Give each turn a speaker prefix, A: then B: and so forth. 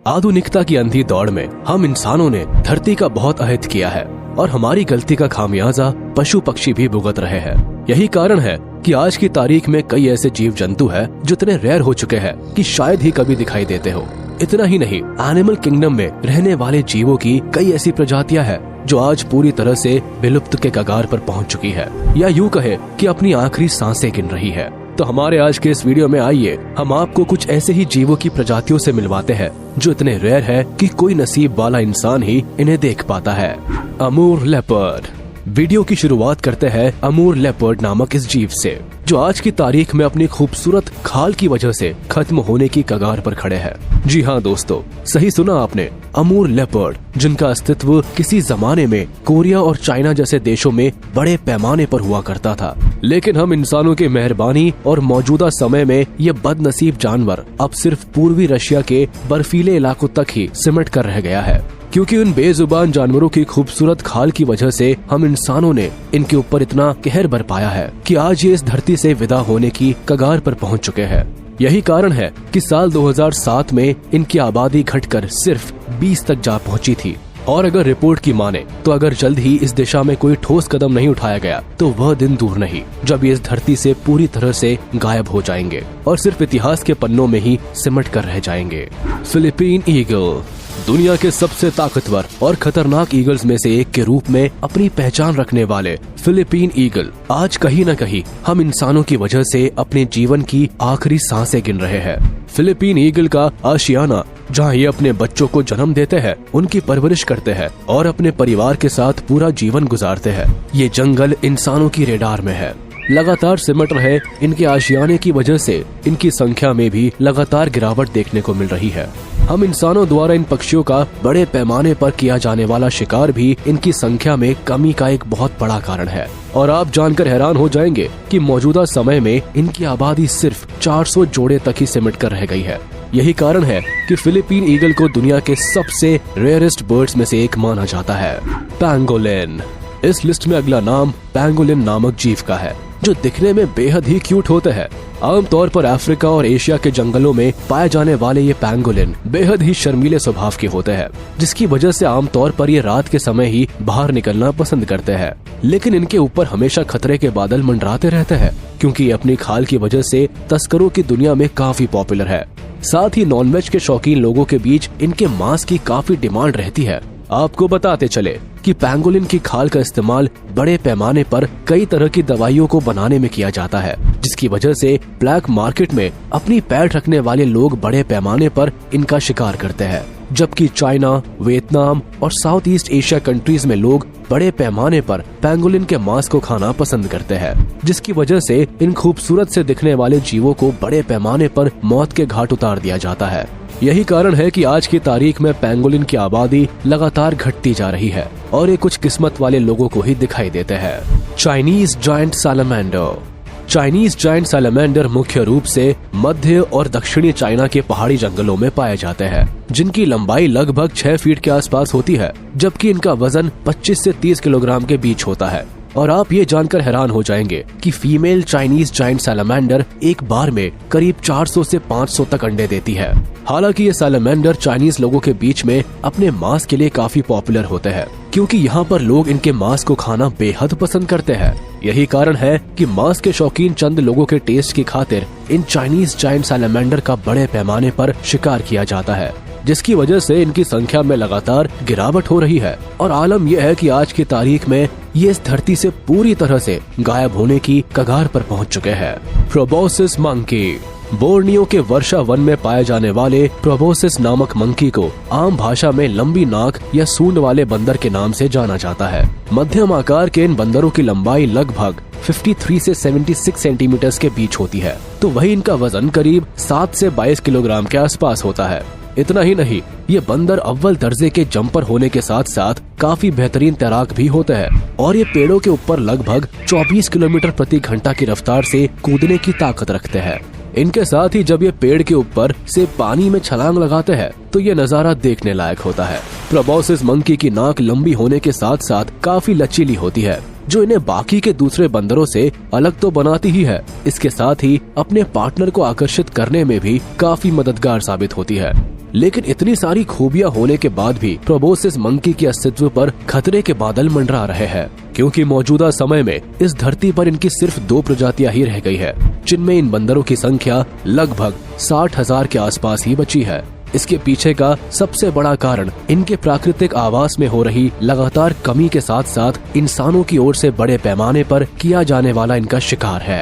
A: आधुनिकता की अंधी दौड़ में हम इंसानों ने धरती का बहुत अहित किया है और हमारी गलती का खामियाजा पशु पक्षी भी भुगत रहे हैं। यही कारण है कि आज की तारीख में कई ऐसे जीव जंतु हैं जो इतने रेयर हो चुके हैं कि शायद ही कभी दिखाई देते हो। इतना ही नहीं, एनिमल किंगडम में रहने वाले जीवों की कई ऐसी प्रजातियां हैं जो आज पूरी तरह से विलुप्त के कगार पर पहुंच चुकी है, या यूं कहे कि अपनी आखिरी सांसें गिन रही है। तो हमारे आज के इस वीडियो में आइए हम आपको कुछ ऐसे ही जीवों की प्रजातियों से मिलवाते हैं जो इतने रेयर है कि कोई नसीब वाला इंसान ही इन्हें देख पाता है। अमूर लेपर्ड। वीडियो की शुरुआत करते हैं अमूर लेपर्ड नामक इस जीव से, जो आज की तारीख में अपनी खूबसूरत खाल की वजह से खत्म होने की कगार पर खड़े हैं। जी हाँ दोस्तों, सही सुना आपने, अमूर लेपर्ड, जिनका अस्तित्व किसी जमाने में कोरिया और चाइना जैसे देशों में बड़े पैमाने पर हुआ करता था, लेकिन हम इंसानों की मेहरबानी और मौजूदा समय में ये बदनसीब जानवर अब सिर्फ पूर्वी रशिया के बर्फीले इलाकों तक ही सिमट कर रह गया है, क्योंकि उन बेजुबान जानवरों की खूबसूरत खाल की वजह से हम इंसानों ने इनके ऊपर इतना कहर बरपाया है कि आज ये इस धरती से विदा होने की कगार पर पहुंच चुके हैं। यही कारण है कि साल 2007 में इनकी आबादी घटकर सिर्फ 20 तक जा पहुंची थी, और अगर रिपोर्ट की माने तो अगर जल्द ही इस दिशा में कोई ठोस कदम नहीं उठाया गया तो वह दिन दूर नहीं जब ये इस धरती से पूरी तरह से गायब हो जाएंगे और सिर्फ इतिहास के पन्नों में ही सिमट कर रह जाएंगे। Philippine eagle. दुनिया के सबसे ताकतवर और खतरनाक ईगल्स में से एक के रूप में अपनी पहचान रखने वाले फिलीपीन ईगल आज कहीं न कहीं हम इंसानों की वजह से अपने जीवन की आखिरी सांसें गिन रहे हैं। फिलीपीन ईगल का आशियाना, जहाँ ये अपने बच्चों को जन्म देते हैं, उनकी परवरिश करते हैं और अपने परिवार के साथ पूरा जीवन गुजारते हैं, ये जंगल इंसानों की रेडार में है। लगातार सिमट रहे इनके आशियाने की वजह से इनकी संख्या में भी लगातार गिरावट देखने को मिल रही है। हम इंसानों द्वारा इन पक्षियों का बड़े पैमाने पर किया जाने वाला शिकार भी इनकी संख्या में कमी का एक बहुत बड़ा कारण है, और आप जानकर हैरान हो जाएंगे कि मौजूदा समय में इनकी आबादी सिर्फ 400 जोड़े तक ही सिमट कर रह गई है। यही कारण है कि फिलीपीन ईगल को दुनिया के सबसे रेयरेस्ट बर्ड्स में से एक माना जाता है। पैंगोलिन। इस लिस्ट में अगला नाम पैंगोलिन नामक जीव का है, जो दिखने में बेहद ही क्यूट होते हैं। आमतौर पर अफ्रीका और एशिया के जंगलों में पाए जाने वाले ये पैंगोलिन बेहद ही शर्मीले स्वभाव के होते हैं, जिसकी वजह से आमतौर पर ये रात के समय ही बाहर निकलना पसंद करते हैं। लेकिन इनके ऊपर हमेशा खतरे के बादल मंडराते रहते हैं, क्योंकि ये अपनी खाल की वजह से तस्करों की दुनिया में काफी पॉपुलर है। साथ ही नॉनवेज के शौकीन लोगों के बीच इनके मांस की काफी डिमांड रहती है। आपको बताते चले कि पैंगोलिन की खाल का इस्तेमाल बड़े पैमाने पर कई तरह की दवाइयों को बनाने में किया जाता है, जिसकी वजह से ब्लैक मार्केट में अपनी पैर रखने वाले लोग बड़े पैमाने पर इनका शिकार करते हैं, जबकि चाइना, वियतनाम और साउथ ईस्ट एशिया कंट्रीज में लोग बड़े पैमाने पर पैंगोलिन के मांस को खाना पसंद करते हैं, जिसकी वजह से इन खूबसूरत से दिखने वाले जीवों को बड़े पैमाने पर मौत के घाट उतार दिया जाता है। यही कारण है कि आज की तारीख में पैंगोलिन की आबादी लगातार घटती जा रही है और ये कुछ किस्मत वाले लोगों को ही दिखाई देते हैं। Chinese giant salamander. Chinese giant salamander मुख्य रूप से मध्य और दक्षिणी चाइना के पहाड़ी जंगलों में पाए जाते हैं, जिनकी लंबाई लगभग 6 फीट के आसपास होती है, जबकि इनका वजन 25 से 30 किलोग्राम के बीच होता है। और आप ये जानकर हैरान हो जाएंगे कि फीमेल चाइनीज जायंट सैलमेंडर एक बार में करीब 400 से 500 तक अंडे देती है। हालांकि ये सैलमेंडर चाइनीज लोगों के बीच में अपने मांस के लिए काफी पॉपुलर होते हैं, क्योंकि यहाँ पर लोग इनके मांस को खाना बेहद पसंद करते हैं। यही कारण है कि मांस के शौकीन चंद लोगों के टेस्ट की खातिर इन चाइनीज जायंट सैलमेंडर का बड़े पैमाने पर शिकार किया जाता है, जिसकी वजह से इनकी संख्या में लगातार गिरावट हो रही है। और आलम यह है कि आज की तारीख में ये इस धरती से पूरी तरह से गायब होने की कगार पर पहुंच चुके हैं। Proboscis monkey. बोर्नियो के वर्षा वन में पाए जाने वाले प्रोबोसिस नामक मंकी को आम भाषा में लंबी नाक या सूंड वाले बंदर के नाम से जाना जाता है। मध्यम आकार के इन बंदरों की लंबाई लगभग 53 से 76 सेंटीमीटर के बीच होती है, तो वही इनका वजन करीब 7 से 22 किलोग्राम के आसपास होता है। इतना ही नहीं, ये बंदर अव्वल दर्जे के जंपर होने के साथ साथ काफी बेहतरीन तैराक भी होते हैं, और ये पेड़ों के ऊपर लगभग 24 किलोमीटर प्रति घंटा की रफ्तार से कूदने की ताकत रखते हैं। इनके साथ ही जब ये पेड़ के ऊपर से पानी में छलांग लगाते हैं तो ये नजारा देखने लायक होता है। प्रोबोसिस मंकी की नाक लंबी होने के साथ साथ काफी लचीली होती है, जो इन्हें बाकी के दूसरे बंदरों से अलग तो बनाती ही है, इसके साथ ही अपने पार्टनर को आकर्षित करने में भी काफी मददगार साबित होती है। लेकिन इतनी सारी खूबियां होने के बाद भी प्रोबोसिस मंकी के अस्तित्व पर खतरे के बादल मंडरा रहे हैं, क्योंकि मौजूदा समय में इस धरती पर इनकी सिर्फ 2 प्रजातियां ही रह गई है, जिनमें इन बंदरों की संख्या लगभग 60,000 के आसपास ही बची है। इसके पीछे का सबसे बड़ा कारण इनके प्राकृतिक आवास में हो रही लगातार कमी के साथ साथ इंसानों की ओर से बड़े पैमाने पर किया जाने वाला इनका शिकार है।